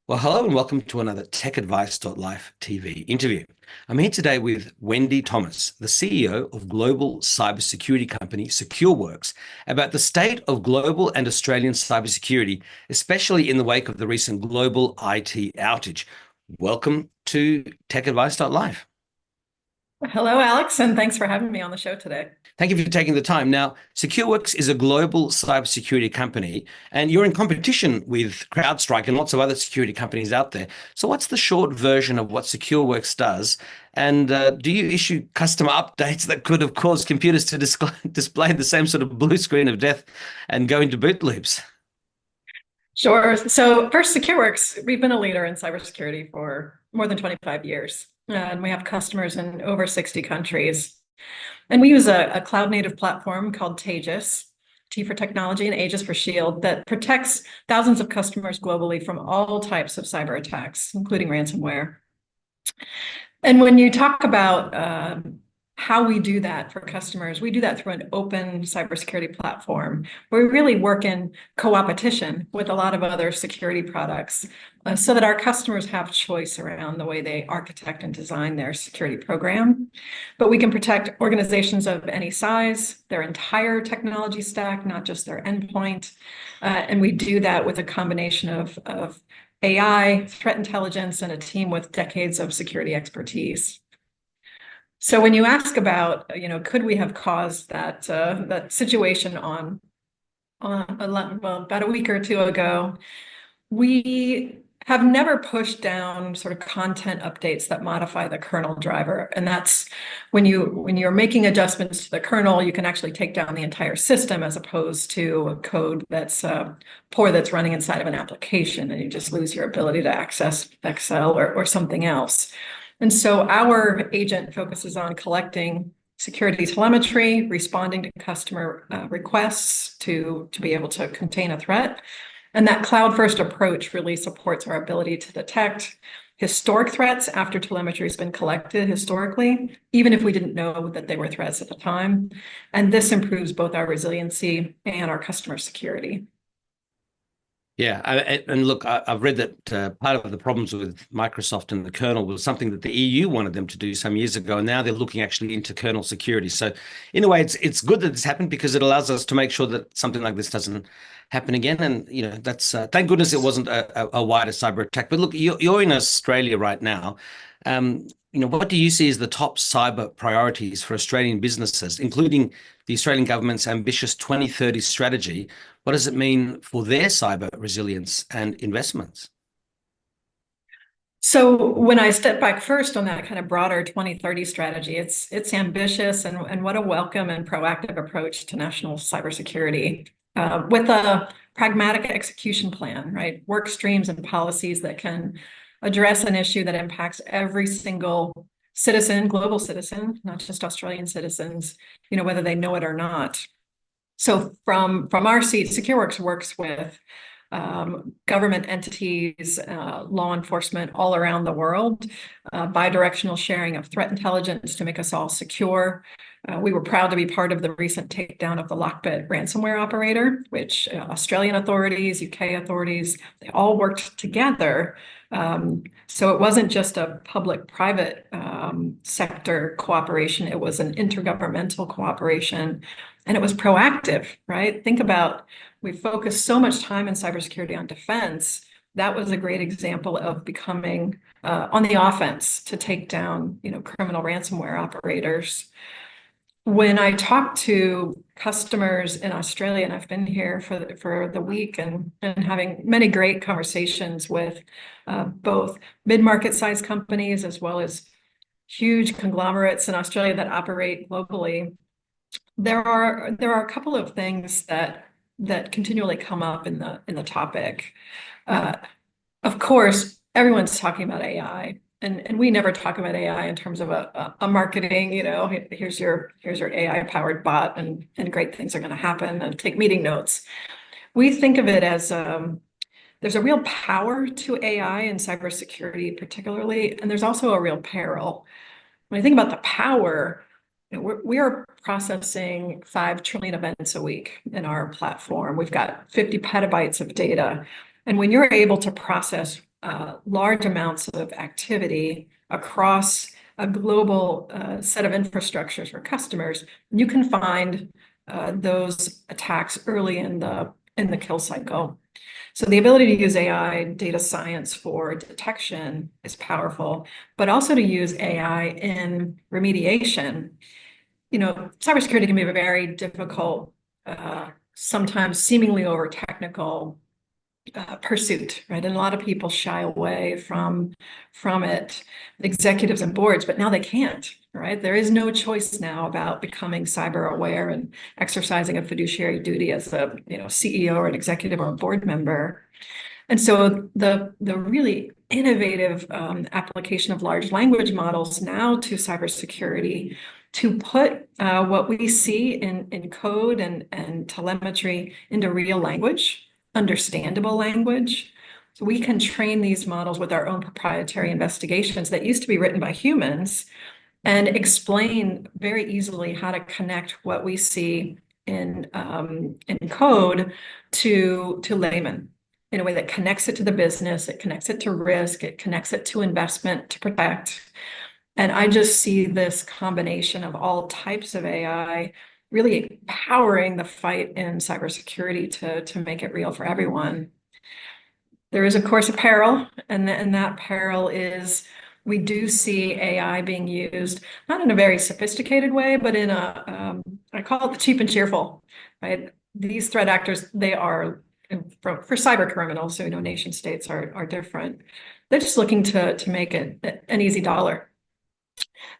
Well, hello and welcome to another TechAdvice.life TV interview. I'm here today with Wendy Thomas, the CEO of global cybersecurity company Secureworks, about the state of global and Australian cybersecurity, especially in the wake of the recent global IT outage. Welcome to TechAdvice.life. Hello, Alex, and thanks for having me on the show today. Thank you for taking the time. Now, Secureworks is a global cybersecurity company, and you're in competition with Crowdstrike and lots of other security companies out there. So what's the short version of what Secureworks does? And do you issue customer updates that could have caused computers to display the same sort of blue screen of death and go into boot loops? Sure. So first, Secureworks, we've been a leader in cybersecurity for more than 25 years, and we have customers in over 60 countries. And we use a cloud-native platform called Taegis, T for technology and Aegis for shield, that protects thousands of customers globally from all types of cyber attacks, including ransomware. And when you talk about how we do that for customers, we do that through an open cybersecurity platform where we really work in co-opetition with a lot of other security products so that our customers have choice around the way they architect and design their security program. But we can protect organizations of any size, their entire technology stack, not just their endpoint. And we do that with a combination of AI, threat intelligence, and a team with decades of security expertise. So when you ask about, could we have caused that situation about a week or two ago, we have never pushed down sort of content updates that modify the kernel driver. And that's when you're making adjustments to the kernel, you can actually take down the entire system as opposed to a code that's poor that's running inside of an application, and you just lose your ability to access Excel or something else. And so our agent focuses on collecting security telemetry, responding to customer requests to be able to contain a threat. And that cloud-first approach really supports our ability to detect historic threats after telemetry has been collected historically, even if we didn't know that they were threats at the time. And this improves both our resiliency and our customer security. Yeah, and look, I've read that part of the problems with Microsoft and the kernel was something that the EU wanted them to do some years ago, and now they're looking actually into kernel security. So in a way, it's good that this happened because it allows us to make sure that something like this doesn't happen again. And that's thank goodness it wasn't a wider cyber attack. But look, you're in Australia right now. What do you see as the top cyber priorities for Australian businesses, including the Australian government's ambitious 2030 strategy? What does it mean for their cyber resilience and investments? So when I step back first on that kind of broader 2030 strategy, it's ambitious and what a welcome and proactive approach to national cybersecurity with a pragmatic execution plan, right? Work streams and policies that can address an issue that impacts every single citizen, global citizen, not just Australian citizens, whether they know it or not. So from our seat, Secureworks works with government entities, law enforcement all around the world, bi-directional sharing of threat intelligence to make us all secure. We were proud to be part of the recent takedown of the Lockbit ransomware operator, which Australian authorities, UK authorities, they all worked together. So it wasn't just a public-private sector cooperation, it was an intergovernmental cooperation, and it was proactive, right? Think about, we focused so much time in cybersecurity on defense. That was a great example of becoming on the offense to take down, criminal ransomware operators. When I talk to customers in Australia, and I've been here for the week and having many great conversations with both mid-market size companies as well as huge conglomerates in Australia that operate globally, there are a couple of things that continually come up in the topic. Of course, everyone's talking about AI. And we never talk about AI in terms of a marketing, here's your AI powered bot and great things are going to happen and take meeting notes. We think of it as there's a real power to AI in cybersecurity particularly, and there's also a real peril. When I think about the power, we are processing 5 trillion events a week in our platform. We've got 50 petabytes of data. And when you're able to process large amounts of activity across a global set of infrastructures for customers, you can find those attacks early in the kill cycle. So the ability to use AI data science for detection is powerful, but also to use AI in remediation. Cybersecurity can be a very difficult, sometimes seemingly over technical pursuit, right? And a lot of people shy away from it, executives and boards, but now they can't, right? There is no choice now about becoming cyber aware and exercising a fiduciary duty as a CEO or an executive or a board member. And so the really innovative application of large language models now to cybersecurity to put what we see in code and telemetry into real language, understandable language. So we can train these models with our own proprietary investigations that used to be written by humans and explain very easily how to connect what we see in code to laymen in a way that connects it to the business, it connects it to risk, it connects it to investment to protect. And I just see this combination of all types of AI really powering the fight in cybersecurity to make it real for everyone. There is, of course, a peril, and that peril is we do see AI being used, not in a very sophisticated way, but in I call it the cheap and cheerful, right? These threat actors, they are, for cyber criminals, so nation states are different. They're just looking to make it an easy dollar.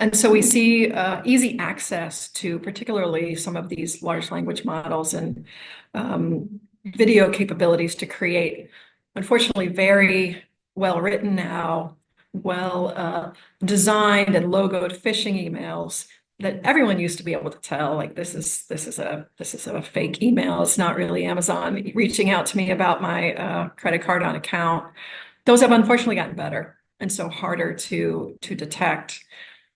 And so we see easy access to particularly some of these large language models and video capabilities to create, unfortunately, very well written now, well designed and logoed phishing emails that everyone used to be able to tell, like this is a fake email. It's not really Amazon reaching out to me about my credit card on account. Those have unfortunately gotten better and so harder to detect.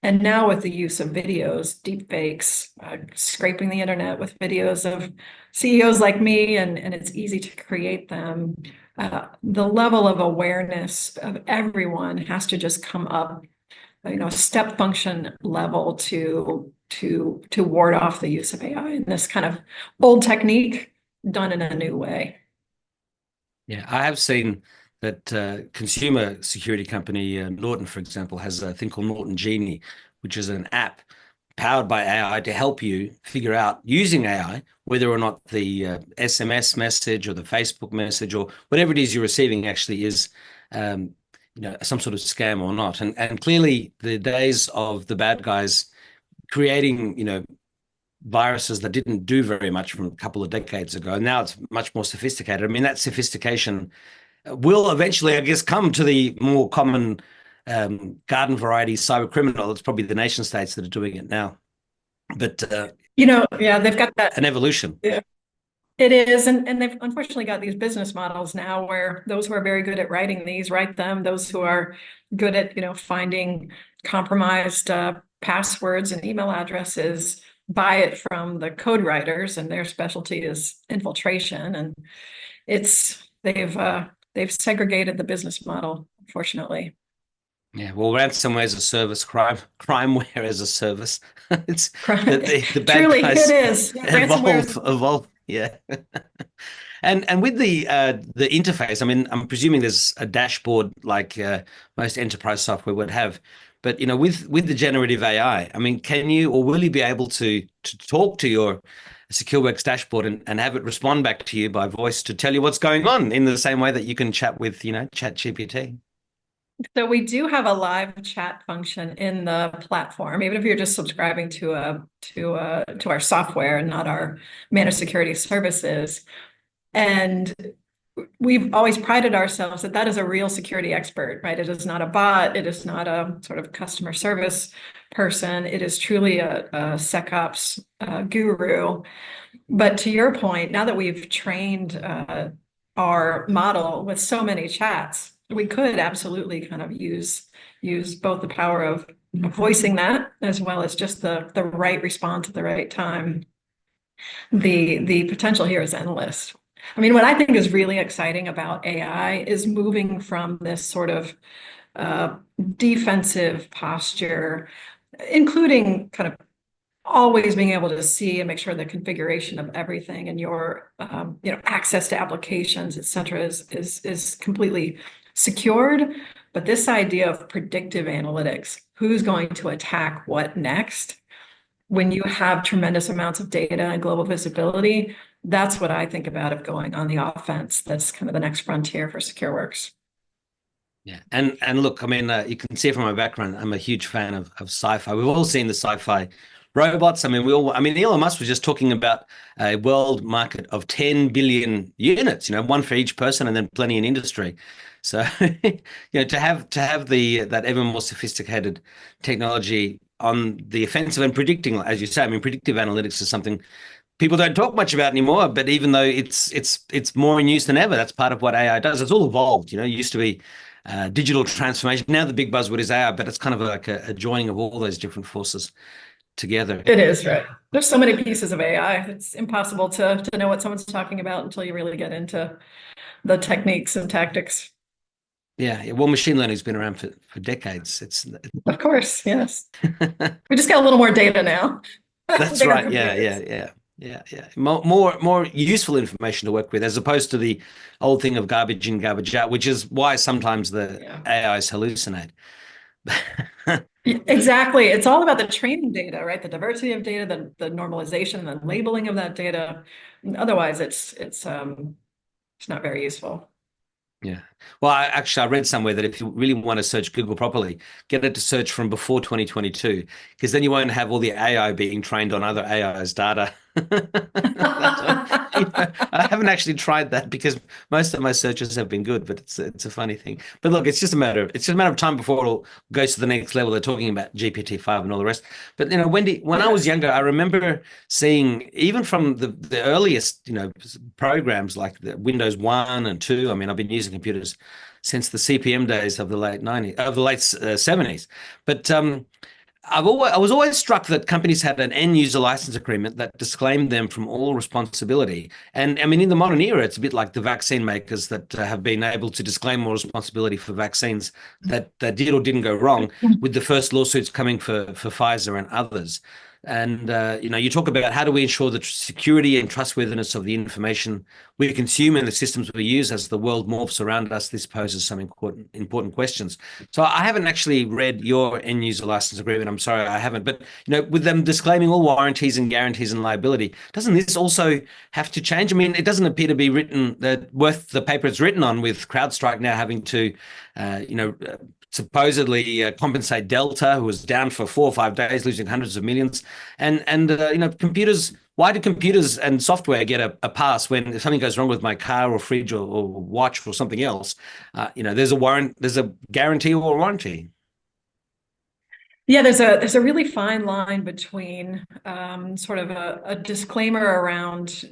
And now with the use of videos, deep fakes, scraping the internet with videos of CEOs like me, and it's easy to create them, the level of awareness of everyone has to just come up, step function level to ward off the use of AI in this kind of old technique done in a new way. Yeah, I have seen that consumer security company Norton, for example, has a thing called Norton Genie, which is an app powered by AI to help you figure out using AI whether or not the SMS message or the Facebook message or whatever it is you're receiving actually is some sort of scam or not. And clearly the days of the bad guys creating viruses that didn't do very much from a couple of decades ago. Now it's much more sophisticated. I mean, that sophistication will eventually, I guess, come to the more common garden variety cyber criminal. It's probably the nation states that are doing it now. But yeah, they've got that an evolution. Yeah. It is, and they've unfortunately got these business models now where those who are very good at writing these write them. Those who are good at finding compromised passwords and email addresses buy it from the code writers, and their specialty is infiltration. And they've segregated the business model, unfortunately. Yeah, well, ransomware as a service, crimeware as a service. It's the bad Truly, guys it is. evolve. Yeah. And with the interface, I mean, I'm presuming there's a dashboard like most enterprise software would have, but with the generative AI, I mean, can you or will you be able to talk to your Secureworks dashboard and have it respond back to you by voice to tell you what's going on in the same way that you can chat with ChatGPT? So we do have a live chat function in the platform, even if you're just subscribing to our software and not our managed security services. And we've always prided ourselves that is a real security expert, right? It is not a bot. It is not a sort of customer service person. It is truly a SecOps guru. But to your point, now that we've trained our model with so many chats, we could absolutely kind of use both the power of voicing that as well as just the right response at the right time. The potential here is endless. I mean, what I think is really exciting about AI is moving from this sort of defensive posture, including kind of always being able to see and make sure the configuration of everything and your access to applications, et cetera, is completely secured. But this idea of predictive analytics, who's going to attack what next, when you have tremendous amounts of data and global visibility, that's what I think about of going on the offense. That's kind of the next frontier for Secureworks. Yeah, and look, I mean, you can see from my background, I'm a huge fan of sci-fi. We've all seen the sci-fi robots. I mean, I mean, Elon Musk was just talking about a world market of 10 billion units, one for each person, and then plenty in industry. So, to have that ever more sophisticated technology on the offensive and predicting, as you say, I mean, predictive analytics is something people don't talk much about anymore. But even though it's more in use than ever, that's part of what AI does. It's all evolved. It used to be digital transformation. Now the big buzzword is AI, but it's kind of like a joining of all those different forces together. It is, right. There's so many pieces of AI. It's impossible to know what someone's talking about until you really get into the techniques and tactics. Yeah. Well, machine learning has been around for decades. Of course, yes. We just got a little more data now. That's right. Yeah. More useful information to work with, as opposed to the old thing of garbage in, garbage out, which is why sometimes the AIs hallucinate. Exactly. It's all about the training data, right? The diversity of data, the normalization, the labeling of that data. Otherwise, it's not very useful. Yeah. Well, I read somewhere that if you really want to search Google properly, get it to search from before 2022, because then you won't have all the AI being trained on other AI's data. I haven't actually tried that because most of my searches have been good, but it's a funny thing. But look, it's just a matter of time before it all goes to the next level. They're talking about GPT-5 and all the rest. But Wendy, when I was younger, I remember seeing even from the earliest programs like the Windows 1 and 2. I mean, I've been using computers since the CP/M days of the late 70s. But I was always struck that companies had an end user license agreement that disclaimed them from all responsibility. And I mean, in the modern era, it's a bit like the vaccine makers that have been able to disclaim more responsibility for vaccines that did or didn't go wrong, with the first lawsuits coming for Pfizer and others. And you talk about how do we ensure the security and trustworthiness of the information we consume and the systems we use as the world morphs around us. This poses some important questions. So I haven't actually read your end user license agreement. I'm sorry, I haven't. But with them disclaiming all warranties and guarantees and liability, doesn't this also have to change? I mean, it doesn't appear to be written worth the paper it's written on, with CrowdStrike now having to, supposedly compensate Delta, who was down for 4 or 5 days, losing hundreds of millions. And computers. Why do computers and software get a pass when if something goes wrong with my car or fridge or watch or something else? There's a guarantee or a warranty. Yeah, there's a really fine line between sort of a disclaimer around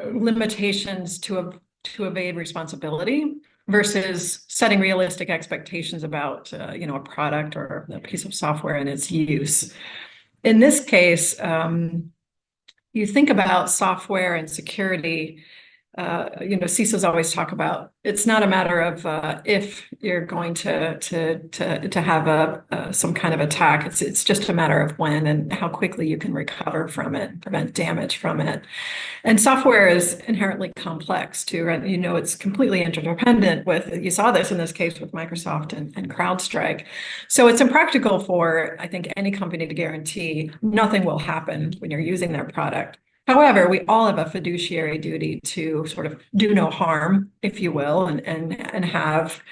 limitations to evade responsibility versus setting realistic expectations about a product or a piece of software and its use. In this case, you think about software and security. CISOs always talk about it's not a matter of if you're going to have some kind of attack. It's just a matter of when and how quickly you can recover from it, prevent damage from it. And software is inherently complex too, right? It's completely interdependent with. You saw this in this case with Microsoft and CrowdStrike. So it's impractical for, I think, any company to guarantee nothing will happen when you're using their product. However, we all have a fiduciary duty to sort of do no harm, if you will, and have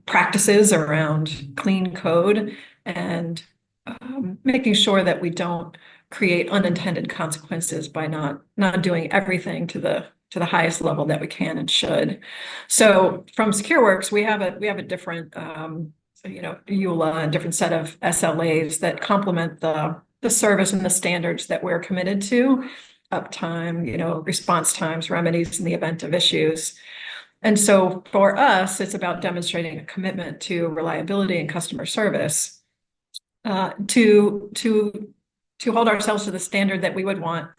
practices around clean code and making sure that we don't create unintended consequences by not doing everything to the highest level that we can and should. So from Secureworks, we have a different EULA and different set of SLAs that complement the service and the standards that we're committed to: uptime, response times, remedies in the event of issues. And so for us, it's about demonstrating a commitment to reliability and customer service to to hold ourselves to the standard that we would want,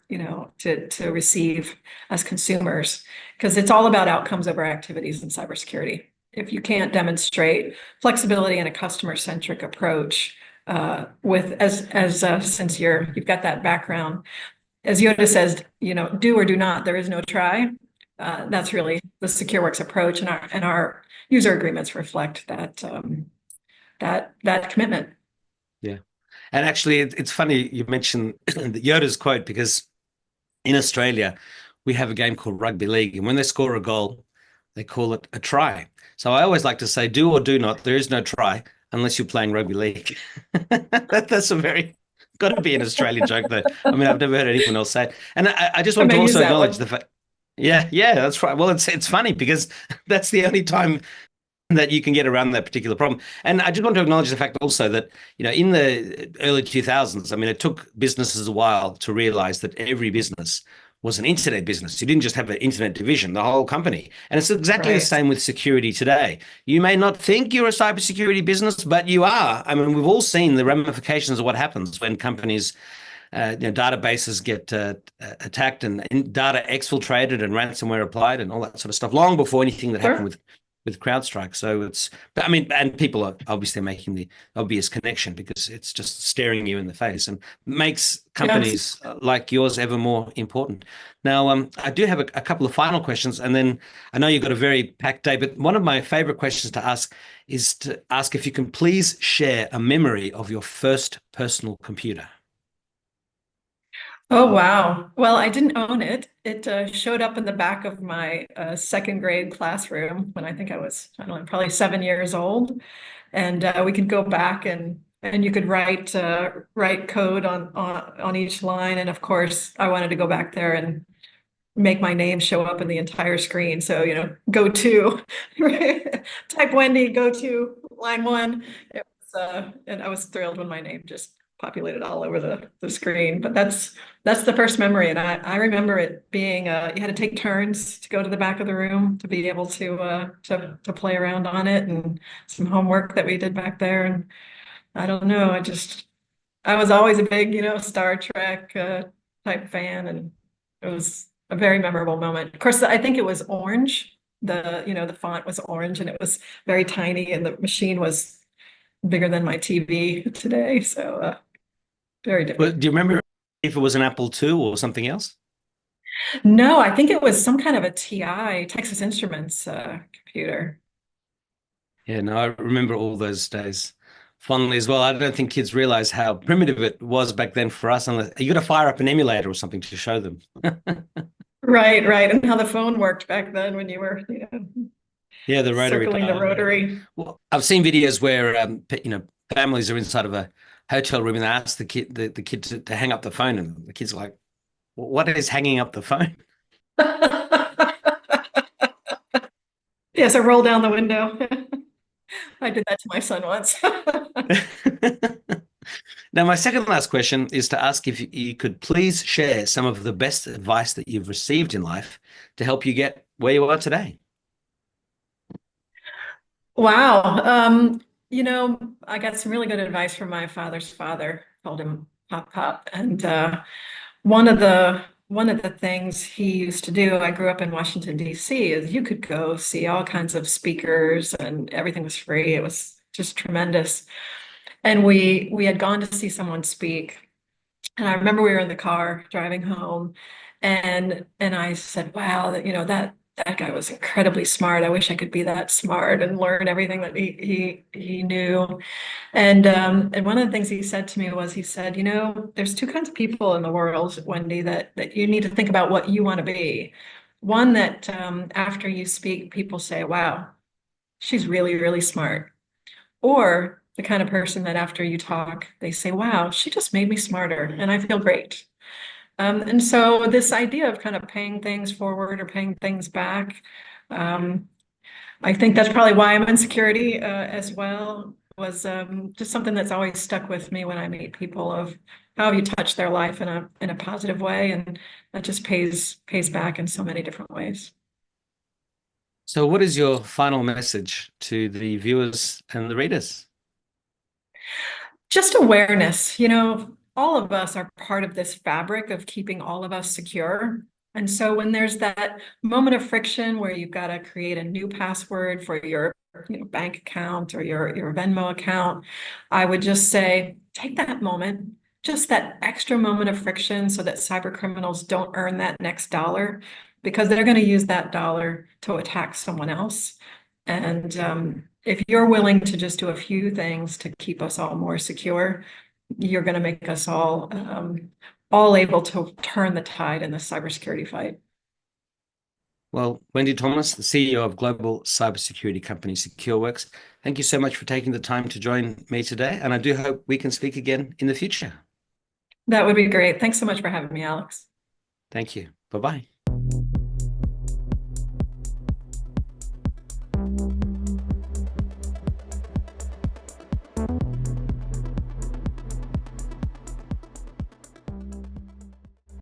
to receive as consumers, because it's all about outcomes over activities in cybersecurity. If you can't demonstrate flexibility and a customer-centric approach, since you've got that background, as Yoda says, do or do not, there is no try. That's really the Secureworks approach, and our user agreements reflect that commitment. Yeah. And actually, it's funny you mentioned Yoda's quote, because in Australia, we have a game called Rugby League. And when they score a goal, they call it a try. So I always like to say, do or do not, there is no try unless you're playing rugby league. That's a very, got to be an Australian joke, though. I mean, I've never heard anyone else say it. And I just want to also acknowledge the fact. Yeah, that's right. Well, it's funny because that's the only time that you can get around that particular problem. And I just want to acknowledge the fact also that, in the early 2000s, I mean, it took businesses a while to realize that every business was an internet business. You didn't just have an internet division, the whole company. And it's exactly the same with security today. You may not think you're a cybersecurity business, but you are. I mean, we've all seen the ramifications of what happens when companies databases get attacked and data exfiltrated and ransomware applied and all that sort of stuff, long before anything that happened with Crowdstrike. So and people are obviously making the obvious connection because it's just staring you in the face and makes companies like yours ever more important. Now, I do have a couple of final questions, and then I know you've got a very packed day, but one of my favorite questions to ask is to ask if you can please share a memory of your first personal computer. Oh, wow. Well, I didn't own it. It showed up in the back of my second grade classroom when I think I was, I don't know, probably 7 years old. And we could go back and you could write code on each line. And of course, I wanted to go back there and make my name show up in the entire screen. So, go to, type Wendy, go to line 1. And I was thrilled when my name just populated all over the screen. But that's the first memory. And I remember it being, you had to take turns to go to the back of the room to be able to play around on it, and some homework that we did back there. And I don't know, I was always a big, Star Trek type fan, and it was a very memorable moment. Of course, I think it was orange. The font was orange, and it was very tiny, and the machine was bigger than my TV today. So very different. Well, do you remember if it was an Apple II or something else? No, I think it was some kind of a TI, Texas Instruments computer. Yeah, no, I remember all those days fondly as well. I don't think kids realize how primitive it was back then for us. Unless you got to fire up an emulator or something to show them. Right. And how the phone worked back then when you were, yeah, the rotary circling the rotary. Well, I've seen videos where families are inside of a hotel room and they ask the kid to hang up the phone, and the kid's like, "What is hanging up the phone?" Yes, I roll down the window. I did that to my son once. Now, my second last question is to ask if you could please share some of the best advice that you've received in life to help you get where you are today. Wow. I got some really good advice from my father's father. Called him Pop Pop. And one of the things he used to do, I grew up in Washington, D.C., is you could go see all kinds of speakers and everything was free. It was just tremendous. And we had gone to see someone speak. And I remember we were in the car driving home, and I said, wow, that guy was incredibly smart. I wish I could be that smart and learn everything that he knew. And one of the things he said to me was, he said, there's two kinds of people in the world, Wendy, that you need to think about what you want to be. One that after you speak, people say, wow, she's really, really smart. Or the kind of person that after you talk, they say, wow, she just made me smarter and I feel great. And so this idea of kind of paying things forward or paying things back, I think that's probably why I'm in security as well, was just something that's always stuck with me when I meet people, of how you touch their life in a positive way, and that just pays back in so many different ways. So what is your final message to the viewers and the readers? Just awareness, all of us are part of this fabric of keeping all of us secure. And so when there's that moment of friction where you've got to create a new password for your bank account or your Venmo account, I would just say, take that moment, just that extra moment of friction so that cyber criminals don't earn that next dollar, because they're going to use that dollar to attack someone else. And if you're willing to just do a few things to keep us all more secure, you're going to make us all able to turn the tide in the cybersecurity fight. Well, Wendy Thomas, the CEO of global cybersecurity company Secureworks, thank you so much for taking the time to join me today. And I do hope we can speak again in the future. That would be great. Thanks so much for having me, Alex. Thank you. Bye-bye.